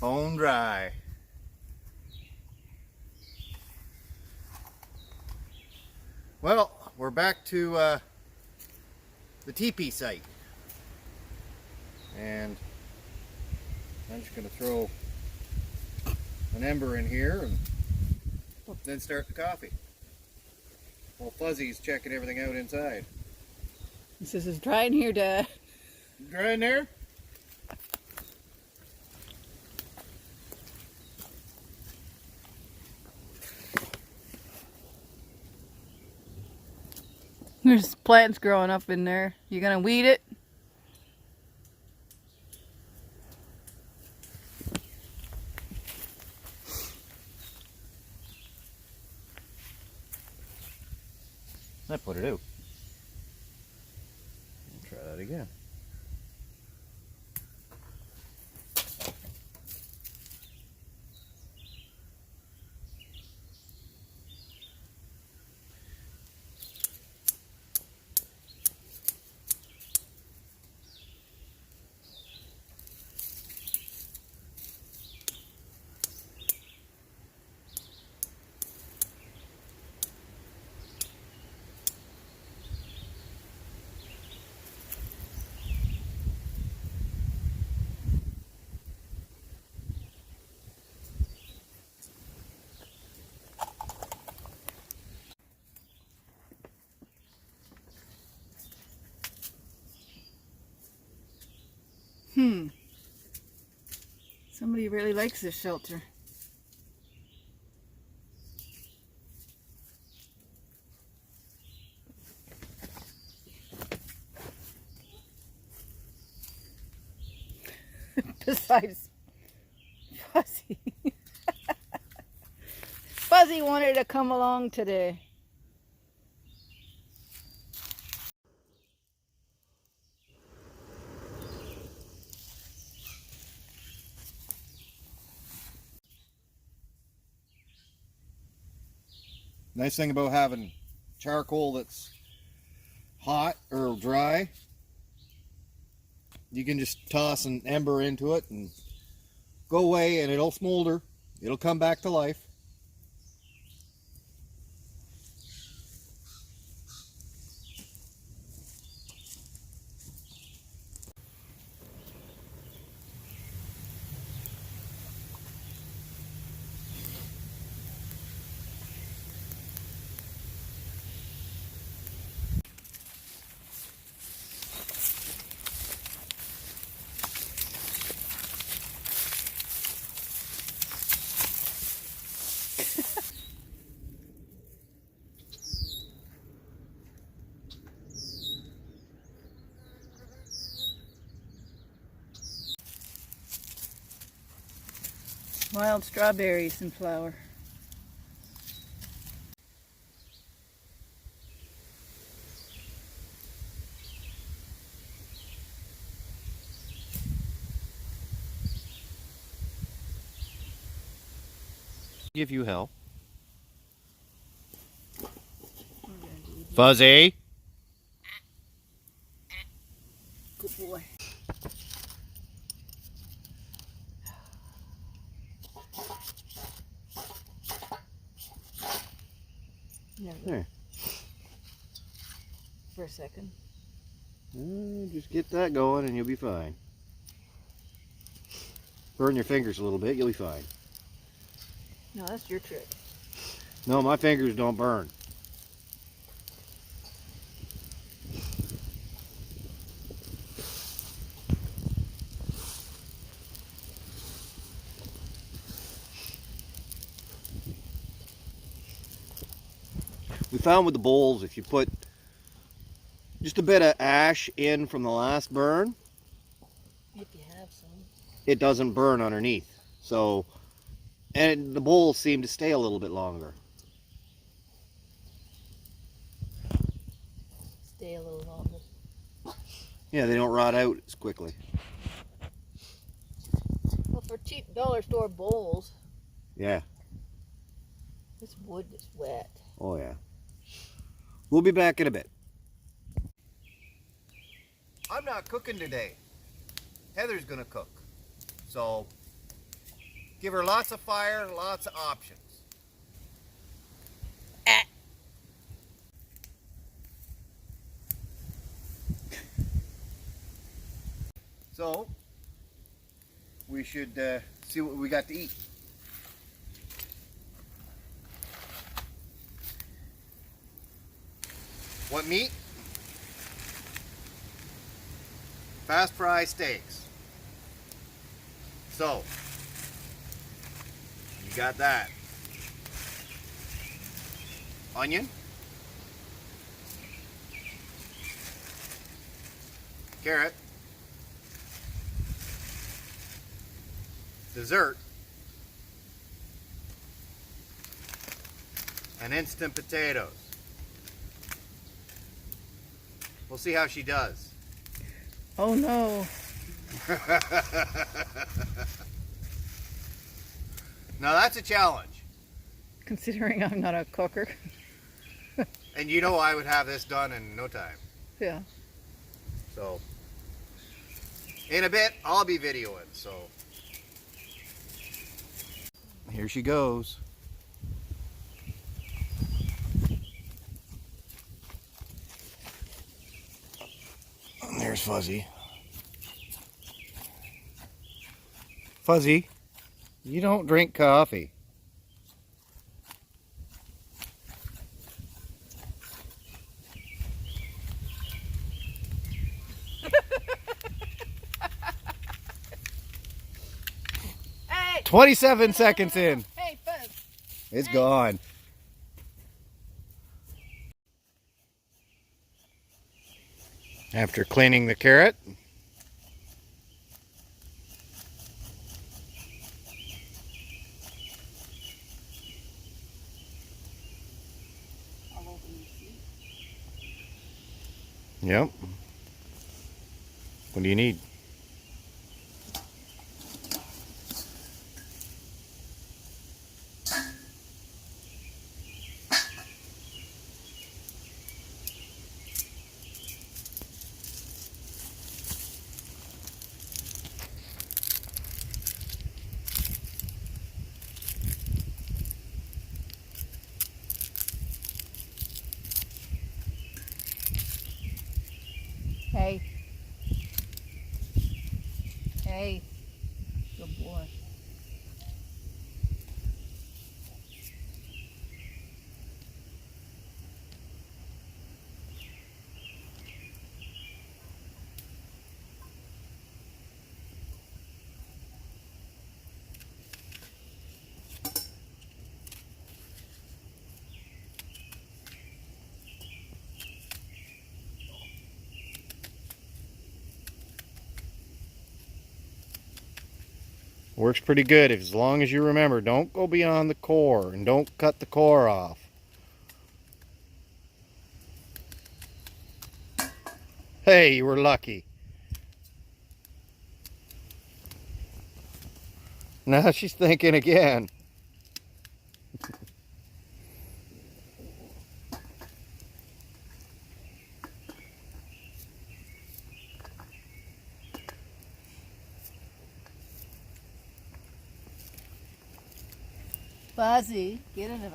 Bone dry. Well, we're back to the teepee site. And I'm just going to throw an ember in here and then start the coffee. While Fuzzy's checking everything out inside. He says it's dry in here, Dad. Dry in there? There's plants growing up in there. You gonna weed it? I put it out. Try that again. Somebody really likes this shelter. Besides Fuzzy. Fuzzy wanted to come along today. Nice thing about having charcoal that's hot or dry, you can just toss an ember into it and go away and it'll smolder. It'll come back to life. Wild strawberries in flower. Give you help. Fuzzy. Good boy. There. For a second. Just get that going and you'll be fine. Burn your fingers a little bit, you'll be fine. No, that's your trick. No, my fingers don't burn. We found with the bowls, if you put just a bit of ash in from the last burn, If you have some. it doesn't burn underneath. So, and the bowls seem to stay a little bit longer. Stay a little longer. Yeah, they don't rot out as quickly. Well, for cheap dollar store bowls, Yeah. this wood is wet. Oh yeah. We'll be back in a bit. I'm not cooking today. Heather's gonna cook. So Give her lots of fire, lots of options. So, we should see what we got to eat. What meat? Fast fry steaks. So, you got that. Onion. Carrot. Dessert. And instant potatoes. We'll see how she does. Oh no. Now that's a challenge. Considering I'm not a cooker. And you know I would have this done in no time. Yeah. So, in a bit, I'll be videoing, so. Here she goes. And there's Fuzzy. Fuzzy, you don't drink coffee. Hey! 27 seconds in. Hey, Fuzz! It's gone. After cleaning the carrot, yep. What do you need? Hey. Hey. Good boy. Works pretty good as long as you remember, don't go beyond the core and don't cut the core off. Hey, you were lucky. Now she's thinking again. Fuzzy, get into it.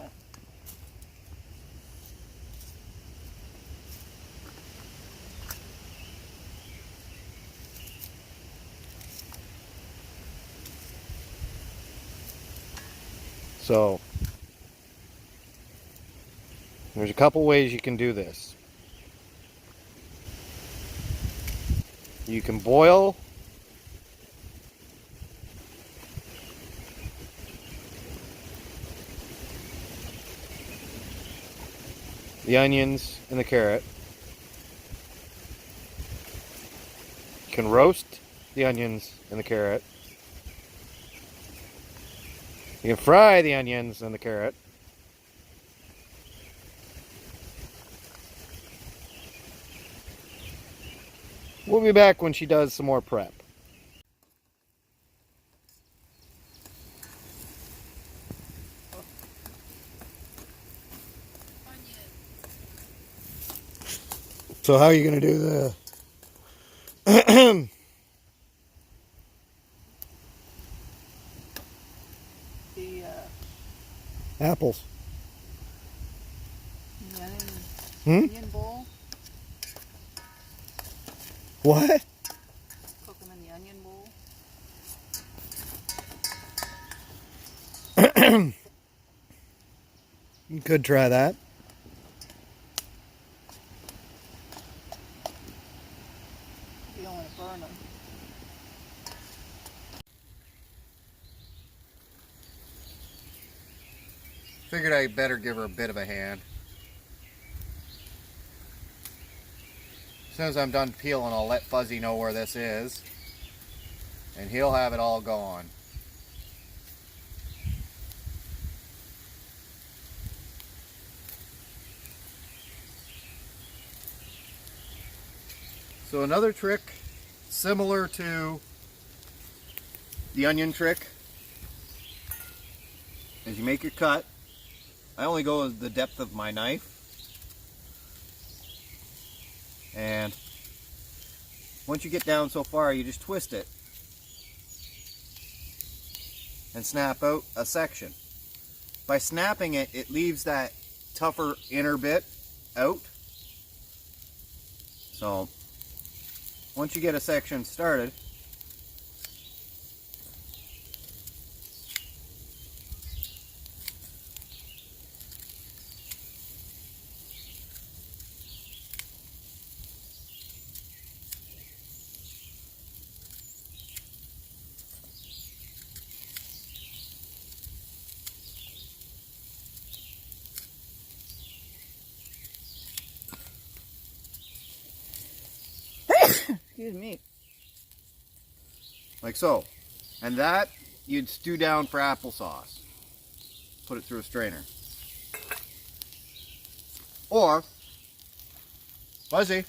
So, there's a couple ways you can do this. You can boil the onions and the carrot. You can roast the onions and the carrot. You can fry the onions and the carrot. We'll be back when she does some more prep. So how are you going to do the Apples. The onion, Hmm? onion bowl. What? Cook them in the onion bowl. You could try that. You don't want to burn them. Figured I better give her a bit of a hand. As soon as I'm done peeling, I'll let Fuzzy know where this is, and he'll have it all gone. So another trick similar to the onion trick is you make your cut. I only go with the depth of my knife, and once you get down so far, you just twist it and snap out a section. By snapping it, it leaves that tougher inner bit out. So once you get a section started, Excuse me. like so. And that you'd stew down for applesauce. Put it through a strainer. Or, Fuzzy,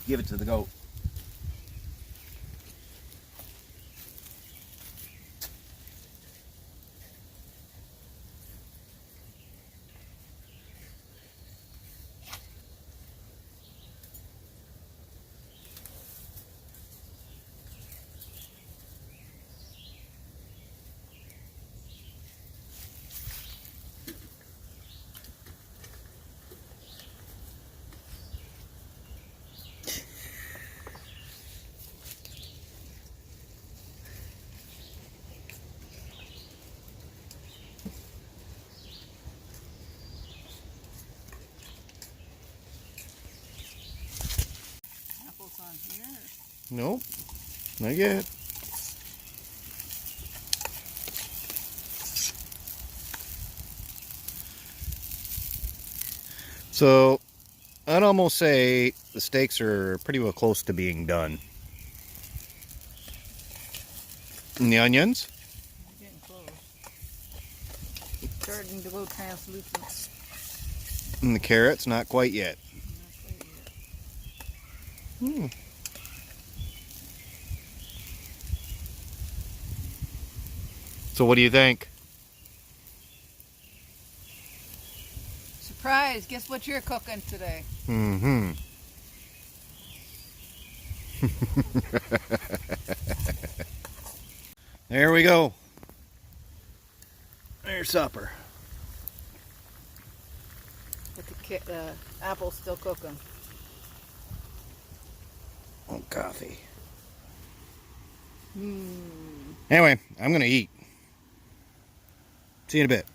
give it to the goat. Apples on here. Nope, not yet. So, I'd almost say the steaks are pretty well close to being done. And the onions? Getting close. Starting to go translucent. And the carrots, not quite yet. Not quite yet. So what do you think? Surprise! Guess what you're cooking today? Mm-hmm. There we go. There's supper. But the apple's still cooking. Oh, coffee. Hmm. Anyway, I'm gonna eat. See you in a bit.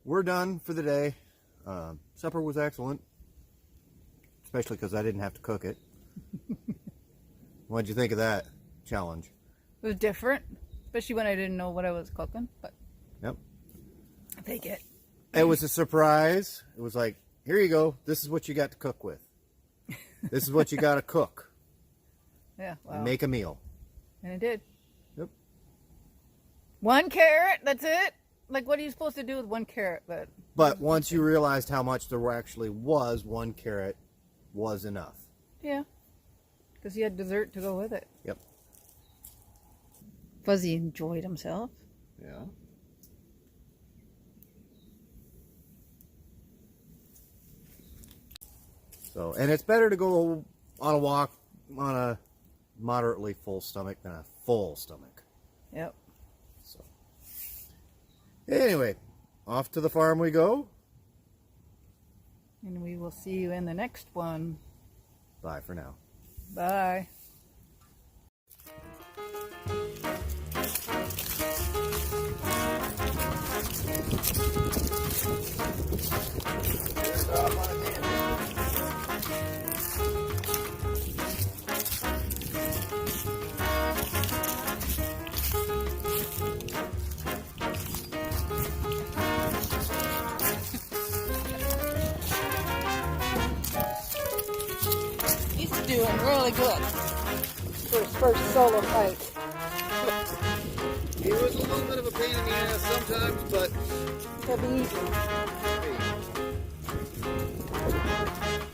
We're done for the day. Supper was excellent, especially because I didn't have to cook it. What'd you think of that challenge? It was different, especially when I didn't know what I was cooking, but Yep. I take it. It was a surprise. It was like, here you go. This is what you got to cook with. This is what you got to cook. Yeah, wow. And make a meal. And I did. Yep. 1 carrot, that's it? Like, what are you supposed to do with 1 carrot? But once you realized how much there actually was, 1 carrot was enough. Yeah, because he had dessert to go with it. Yep. Fuzzy enjoyed himself. Yeah. So, and it's better to go on a walk on a moderately full stomach than a full stomach. Yep. So, anyway, off to the farm we go. And we will see you in the next one. Bye for now. Bye. He's doing really good for his first solo fight. He was a little bit of a pain in the ass sometimes, but He'll be easy. hey.